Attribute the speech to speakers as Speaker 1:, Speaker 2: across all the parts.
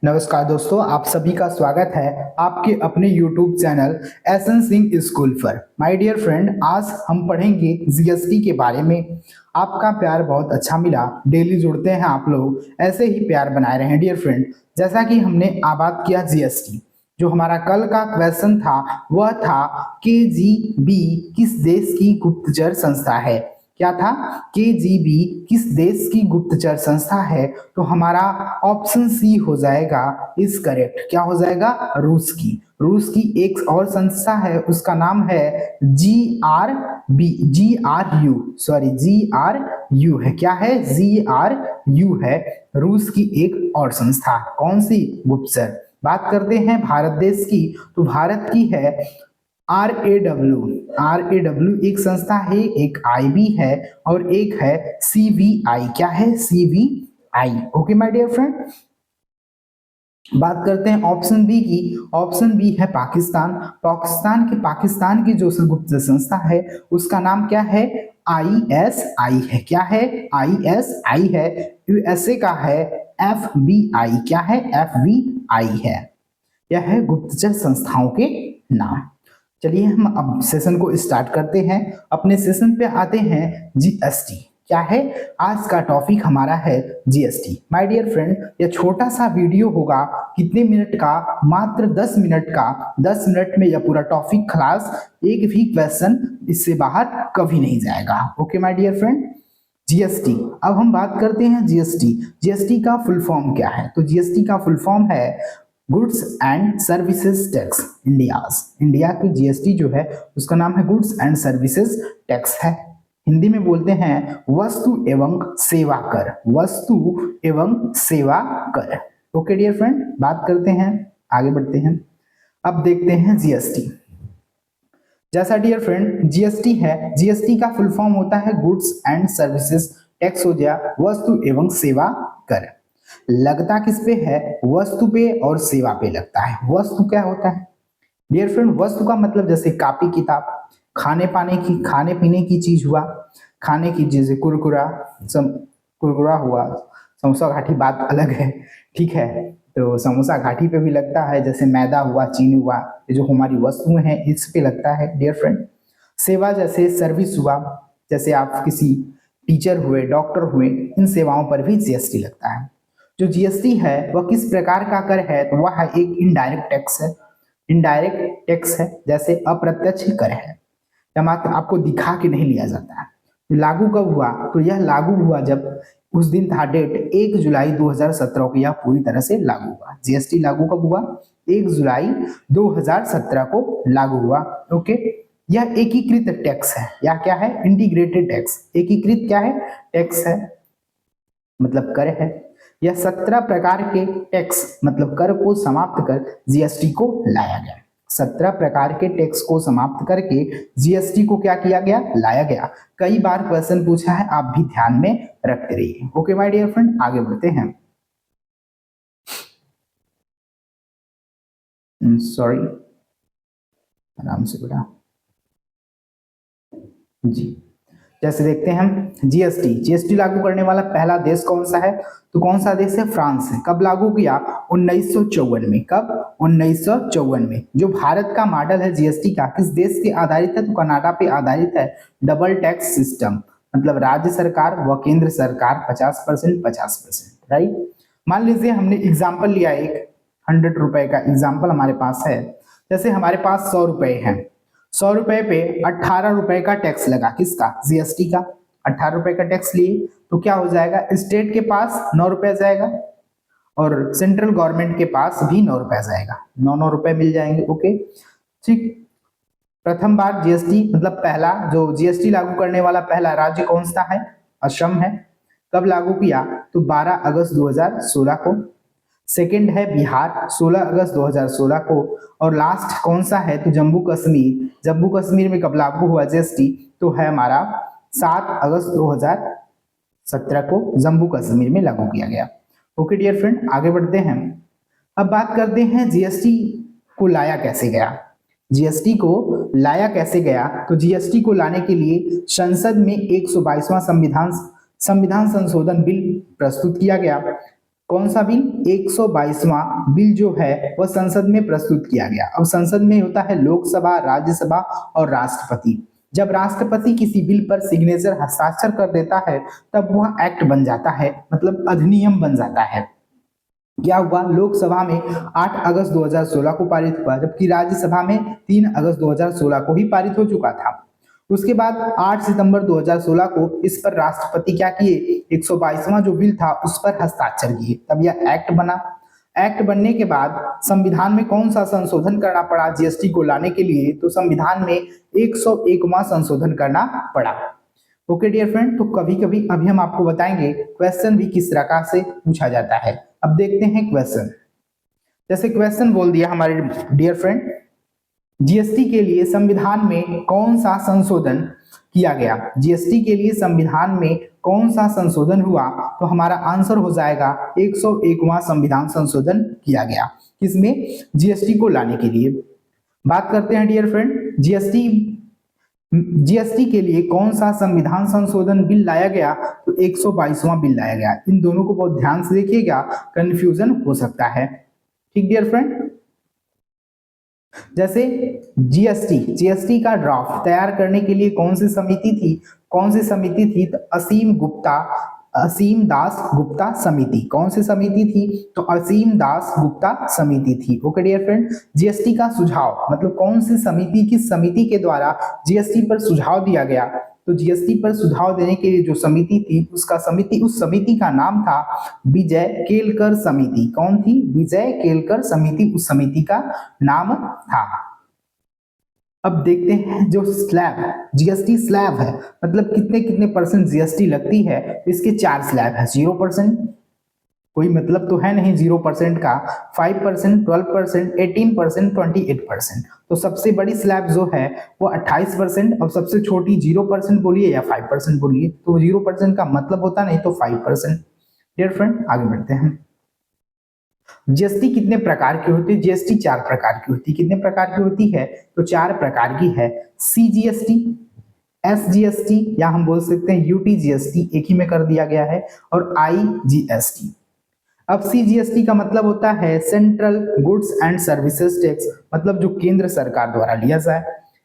Speaker 1: नमस्कार दोस्तों, आप सभी का स्वागत है आपके अपने YouTube channel SN Singh school पर। माय डियर फ्रेंड, आज हम पढ़ेंगे जीएसटी के बारे में। आपका प्यार बहुत अच्छा मिला, डेली जुड़ते हैं आप लोग, ऐसे ही प्यार बनाए रहें डियर फ्रेंड। जैसा कि हमने बात किया जीएसटी, जो हमारा कल का क्वेश्चन था वह था केजीबी किस देश की गुप्तचर संस्था है। क्या था? केजीबी किस देश की गुप्तचर संस्था है? तो हमारा ऑप्शन सी हो जाएगा इस करेक्ट। क्या हो जाएगा? रूस की। रूस की एक और संस्था है, उसका नाम है जी आर यू है। क्या है? GRU है। रूस की एक और संस्था, कौन सी? गुप्तचर। बात करते हैं भारत देश की, तो भारत की है RAW एक संस्था है, एक IB है और एक है CVI। क्या है? CVI। Okay my dear friend, बात करते हैं ऑप्शन बी की। ऑप्शन बी है पाकिस्तान। पाकिस्तान की जो गुप्त संस्था है उसका नाम क्या है? ISI है। क्या है? ISI है। USA का है FBI। क्या है? FBI है। यह है गुप्तचर संस्थाओं के नाम। चलिए हम अब सेशन को स्टार्ट करते हैं। अपने सेशन पे आते हैं जीएसटी। क्या है? आज का टॉपिक हमारा है जीएसटी। माय डियर फ्रेंड, यह छोटा सा वीडियो होगा, कितने मिनट का? मात्र 10 मिनट का। 10 मिनट में यह पूरा टॉपिक खलास, एक भी क्वेश्चन इससे बाहर कभी नहीं जाएगा। Okay my dear friend, GST. अब हम बात करते हैं जीएसटी। जीएसटी का फुल फॉर्म क्या है? तो जीएसटी का फुल फॉर्म है goods and services tax. India की जीएसटी जो है उसका नाम है गुड्स एंड सर्विसेज टैक्स है। हिंदी में बोलते हैं वस्तु एवं सेवा कर। वस्तु एवं सेवा कर। ओके डियर फ्रेंड, बात करते हैं, आगे बढ़ते हैं। अब देखते हैं जीएसटी। जैसा डियर फ्रेंड जीएसटी है, जीएसटी का फुल फॉर्म होता है गुड्स एंड सर्विसेज टैक्स हो गया, वस्तु एवं सेवा कर। लगता किस पे है? वस्तु पे और सेवा पे लगता है। वस्तु क्या होता है डियर फ्रेंड? वस्तु का मतलब जैसे कापी किताब, खाने पीने की चीज हुआ, खाने की जैसे कुरकुरा हुआ, समोसा घाटी बात अलग है, ठीक है। तो समोसा घाटी पे भी लगता है, जैसे मैदा हुआ, चीनी हुआ, ये जो हमारी वस्तुएं हैं इस पे लगता है डियर फ्रेंड। सेवा जैसे सर्विस हुआ, जैसे आप किसी टीचर हुए, डॉक्टर हुए, इन सेवाओं पर भी जीएसटी लगता है। जो जीएसटी है वह किस प्रकार का कर है? तो वह एक इनडायरेक्ट टैक्स है। इनडायरेक्ट टैक्स है, जैसे अप्रत्यक्ष कर है, या मात्र आपको दिखा के नहीं लिया जाता है। लागू कब हुआ? तो यह लागू हुआ जब उस दिन था डेट 1 जुलाई 2017 को, यह पूरी तरह से लागू हुआ। जीएसटी लागू कब हुआ? 1 जुलाई 2017 को लागू हुआ। ओके, यह एकीकृत टैक्स है। या क्या है? Integrated tax. एकीकृत क्या है? टैक्स है, मतलब कर है। यह 17 प्रकार के टैक्स मतलब कर को समाप्त कर जीएसटी को लाया गया। 17 प्रकार के टैक्स को समाप्त करके जीएसटी को क्या किया गया? लाया गया। कई बार क्वेश्चन पूछा है, आप भी ध्यान में रखते रहिए। ओके माय डियर फ्रेंड, आगे बढ़ते हैं। सॉरी, आराम से बेटा जी। जैसे देखते हैं हम जीएसटी। जीएसटी लागू करने वाला पहला देश कौन सा है? तो कौन सा देश है? फ्रांस है। कब लागू किया? 1954 में। कब? 1954 में। जो भारत का मॉडल है जीएसटी का, किस देश के आधारित है? तो कनाडा पे आधारित है। डबल टैक्स सिस्टम, मतलब राज्य सरकार व केंद्र सरकार 50% 50%, राइट। मान लीजिए हमने एग्जाम्पल लिया, एक 100 रुपए का एग्जाम्पल हमारे पास है। जैसे हमारे पास 100 रुपए है, 100 रुपए पे 18 रुपए का टैक्स लगा। किसका? जीएसटी का। 18 रुपए का टैक्स लिए तो क्या हो जाएगा? स्टेट के पास 9 रुपए जाएगा और सेंट्रल गवर्नमेंट के पास भी 9 रुपए जाएगा। 9 रुपए मिल जाएंगे। ओके, ठीक। प्रथम बार जीएसटी मतलब पहला जो जीएसटी लागू करने वाला पहला राज्य कौन सा है? असम है। कब लागू किया? तो 12 अगस्त 2016 को। सेकंड है बिहार, 16 अगस्त 2016 को। और लास्ट कौन सा है? तो जम्मू कश्मीर। जम्मू कश्मीर में कब लागू हुआ जीएसटी? तो है हमारा 7 अगस्त 2017 को जम्मू कश्मीर में लागू किया गया। ओके डियर फ्रेंड, आगे बढ़ते हैं। अब बात करते हैं जीएसटी को लाया कैसे गया। जीएसटी को लाया कैसे गया? तो जीएसटी को लाने के लिए संसद में 122वां संविधान संशोधन बिल प्रस्तुत किया गया। कौन सा बिल? 122वां बिल जो है वह संसद में प्रस्तुत किया गया। अब संसद में होता है लोकसभा, राज्यसभा और राष्ट्रपति। जब राष्ट्रपति किसी बिल पर सिग्नेचर हस्ताक्षर कर देता है तब वह एक्ट बन जाता है, मतलब अधिनियम बन जाता है। क्या हुआ? लोकसभा में 8 अगस्त 2016 को पारित हुआ, जबकि राज्यसभा में 3 अगस्त 2016 को ही पारित हो चुका था। उसके बाद 8 सितंबर 2016 को इस पर राष्ट्रपति क्या किए? 122वां जो बिल था उस पर हस्ताक्षर किए, तब यह एक्ट बना। एक्ट बनने के बाद संविधान में कौन सा संशोधन करना पड़ा जीएसटी को लाने के लिए? तो संविधान में 101वां संशोधन करना पड़ा। ओके डियर फ्रेंड, तो कभी कभी अभी हम आपको बताएंगे क्वेश्चन भी किस प्रकार से पूछा जाता है। अब देखते हैं क्वेश्चन। जैसे क्वेश्चन बोल दिया हमारे डियर फ्रेंड, जीएसटी के लिए संविधान में कौन सा संशोधन किया गया? जीएसटी के लिए संविधान में कौन सा संशोधन हुआ? तो हमारा आंसर हो जाएगा 101वां संविधान संशोधन किया गया। किसमें? जीएसटी को लाने के लिए। बात करते हैं डियर फ्रेंड, जीएसटी के लिए कौन सा संविधान संशोधन बिल लाया गया? तो 122वां बिल लाया गया। इन दोनों को बहुत ध्यान से देखिएगा, कंफ्यूजन हो सकता है। ठीक डियर फ्रेंड, जैसे जीएसटी का ड्राफ्ट तैयार करने के लिए कौन सी समिति थी? कौन सी समिति थी? तो असीम दास गुप्ता समिति। कौन सी समिति थी? तो असीम दास गुप्ता समिति थी। ओके डियर फ्रेंड, जीएसटी का सुझाव मतलब कौन सी समिति, किस समिति के द्वारा जीएसटी पर सुझाव दिया गया? तो जीएसटी पर सुझाव देने के लिए जो समिति थी उस समिति का नाम था विजय केलकर समिति। कौन थी? विजय केलकर समिति उस समिति का नाम था। अब देखते हैं जो स्लैब जीएसटी स्लैब है, मतलब कितने कितने परसेंट जीएसटी लगती है। इसके 4 स्लैब है। 0%, कोई मतलब तो है नहीं 0% का, 5%, 12%, 18%, 28%। तो सबसे बड़ी स्लैब जो है वो 28%, और सबसे छोटी 0% बोलिए या 5% बोलिए, तो 0% का मतलब होता नहीं तो 5%। डियर फ्रेंड, आगे बढ़ते हैं। जीएसटी कितने प्रकार की होती है? जीएसटी 4 प्रकार की होती है। कितने प्रकार की होती है? तो 4 प्रकार की है। सीजीएसटी, एसजीएसटी या हम बोल सकते हैं यूटीजीएसटी, एक ही में कर दिया गया है, और आईजीएसटी। अब सीजीएसटी का मतलब होता है central goods and services tax, मतलब जो केंद्र सरकार द्वारा लिया जाए।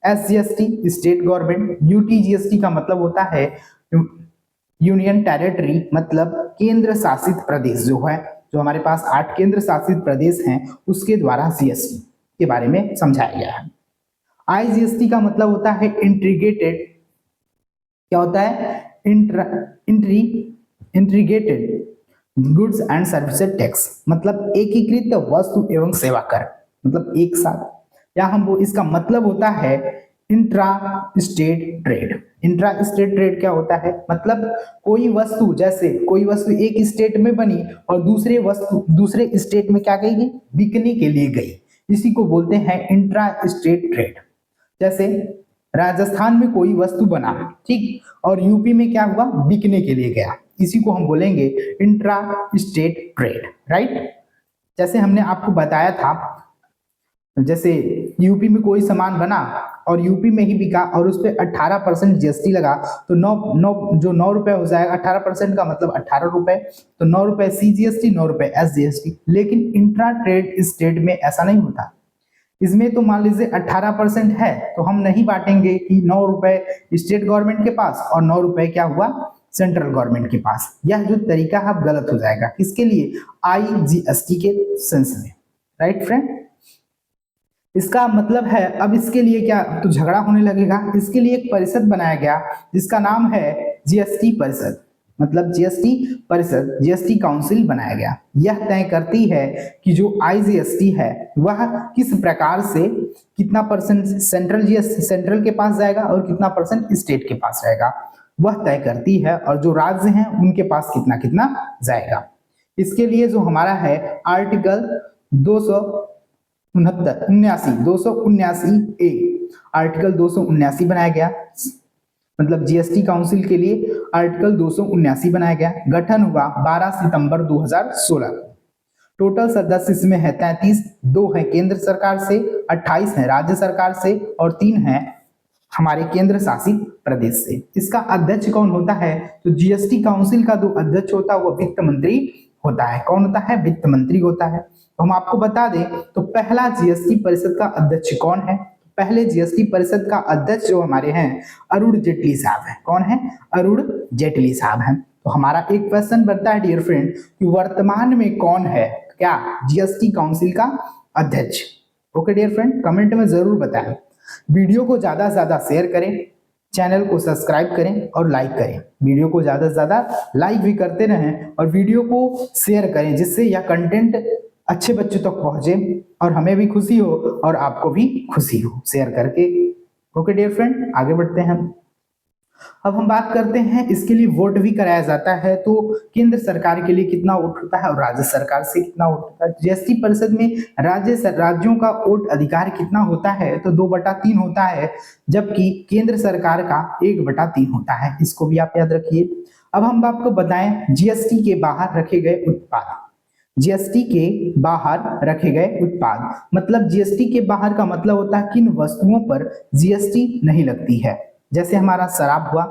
Speaker 1: SGST state government. यूटीजीएसटी का मतलब होता है यूनियन टेरिटरी, मतलब केंद्र शासित प्रदेश जो है, जो हमारे पास 8 केंद्र शासित प्रदेश हैं उसके द्वारा जीएसटी के बारे में समझाया गया है। आईजीएसटी का मतलब होता है इंटीग्रेटेड, क्या होता है? Integrated goods and services tax, मतलब एकीकृत वस्तु एवं सेवा कर, मतलब एक साथ। या हम वो इसका मतलब होता है intra state trade. Intra state trade क्या होता है? मतलब कोई वस्तु, जैसे कोई वस्तु एक स्टेट में बनी और दूसरे स्टेट में क्या गई? बिकने के लिए गई, इसी को बोलते हैं इंट्रा स्टेट ट्रेड। जैसे राजस्थान में कोई वस्तु बना, ठीक, और यूपी में क्या हुआ? बिकने के लिए गया, इसी को हम बोलेंगे इंट्रा स्टेट ट्रेड, राइट। जैसे हमने आपको बताया था, जैसे यूपी में कोई सामान बना और यूपी में ही बिका और उस पर 18% जीएसटी लगा, तो 9 रुपए हो जाएगा। 18% का मतलब 18 रुपए, तो 9 रुपए सीजीएसटी, 9 रुपए एसजीएसटी। लेकिन इंट्रा ट्रेड स्टेट में ऐसा नहीं होता। इसमें तो मान लीजिए 18% है, तो हम नहीं बांटेंगे कि 9 रुपए स्टेट गवर्नमेंट के पास और 9 रुपए क्या हुआ? सेंट्रल गवर्नमेंट के पास। यह जो तरीका है गलत हो जाएगा। किसके लिए? आईजीएसटी के सेंस में, राइट फ्रेंड। इसका मतलब है, अब इसके लिए क्या तो झगड़ा होने लगेगा। इसके लिए एक परिषद बनाया गया जिसका नाम है जीएसटी परिषद, मतलब जीएसटी परिषद, जीएसटी काउंसिल बनाया गया। यह तय करती है कि जो आईजीएसटी है वह किस प्रकार से कितना परसेंट सेंट्रल के पास जाएगा और कितना परसेंट स्टेट के पास रहेगा, वह तय करती है। और जो राज्य हैं उनके पास कितना कितना जाएगा। इसके लिए जो हमारा है आर्टिकल 279 ए, आर्टिकल 279 बनाया गया, मतलब जीएसटी काउंसिल के लिए आर्टिकल 279 बनाया गया। गठन हुआ 12 सितंबर 2016। टोटल सदस्य इसमें है 33, 2 है केंद्र सरकार से, 28 है राज्य सरकार से और 3 है हमारे केंद्र शासित प्रदेश से। इसका अध्यक्ष कौन होता है? तो जीएसटी काउंसिल का जो अध्यक्ष होता है वो वित्त मंत्री होता है। कौन होता है? वित्त मंत्री होता है। तो हम आपको बता दें तो पहला जीएसटी परिषद का अध्यक्ष कौन है? पहले जीएसटी परिषद का अध्यक्ष जो हमारे हैं अरुण जेटली साहब हैं। कौन है? अरुण जेटली साहब हैं। तो हमारा एक क्वेश्चन बनता है डियर फ्रेंड कि वर्तमान में कौन है क्या जीएसटी काउंसिल का अध्यक्ष? ओके डियर फ्रेंड, कमेंट में जरूर बताएं। वीडियो को ज्यादा से ज्यादा शेयर करें, चैनल को सब्सक्राइब करें और लाइक करें। वीडियो को ज्यादा से ज्यादा लाइक भी करते रहें और वीडियो को शेयर करें, जिससे यह कंटेंट अच्छे बच्चों तक पहुंचे और हमें भी खुशी हो और आपको भी खुशी हो शेयर करके। ओके डियर फ्रेंड, आगे बढ़ते हैं। अब हम बात करते हैं इसके लिए वोट भी कराया जाता है। तो केंद्र सरकार के लिए कितना वोट होता है और राज्य सरकार से कितना वोट होता है? जीएसटी परिषद में राज्यों का वोट अधिकार कितना होता है? तो 2/3 होता है, जबकि केंद्र सरकार का 1/3 होता है। इसको भी आप याद रखिए। अब हम आपको बताएं जीएसटी के बाहर रखे गए उत्पाद। जीएसटी के बाहर रखे गए उत्पाद मतलब जीएसटी के बाहर का मतलब होता है किन वस्तुओं पर जीएसटी नहीं लगती है। जैसे हमारा शराब हुआ,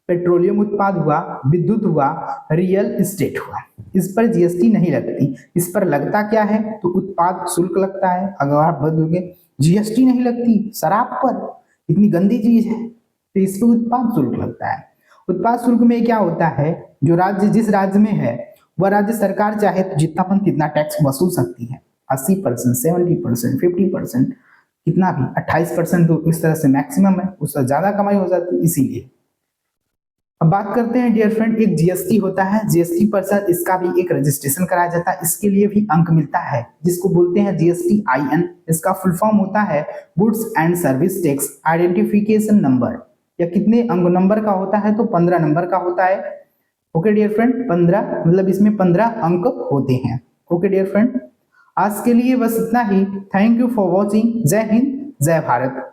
Speaker 1: पेट्रोलियम उत्पाद हुआ, विद्युत हुआ, रियल एस्टेट हुआ, इस पर जीएसटी नहीं लगती। इस पर लगता क्या है? तो उत्पाद शुल्क लगता है। अगर आप बदलोगे जीएसटी नहीं लगती शराब पर, इतनी गंदी चीज है, तो इस पर उत्पाद शुल्क लगता है। उत्पाद शुल्क में क्या होता है? जो राज्य जिस राज्य में है वह राज्य सरकार चाहे तो जितना मन तितना टैक्स वसूल सकती है। 80%, 70%, 50%, कितना भी 28% तो इस तरह से मैक्सिमम है, उससे ज्यादा कमाई हो जाती है। इसीलिए अब बात करते हैं डियर फ्रेंड, एक जीएसटी होता है, जीएसटी परिषद, इसका भी एक रजिस्ट्रेशन कराया जाता है। इसके लिए भी अंक मिलता है जिसको बोलते हैं जीएसटी IN। इसका फुल फॉर्म होता है goods and service tax identification number. या कितने अंक नंबर का होता है? तो 15 नंबर का होता है। ओके डियर फ्रेंड, 15 मतलब इसमें 15 अंक होते हैं। ओके डियर फ्रेंड, आज के लिए बस इतना ही। Thank you for watching. जय हिंद, जय भारत।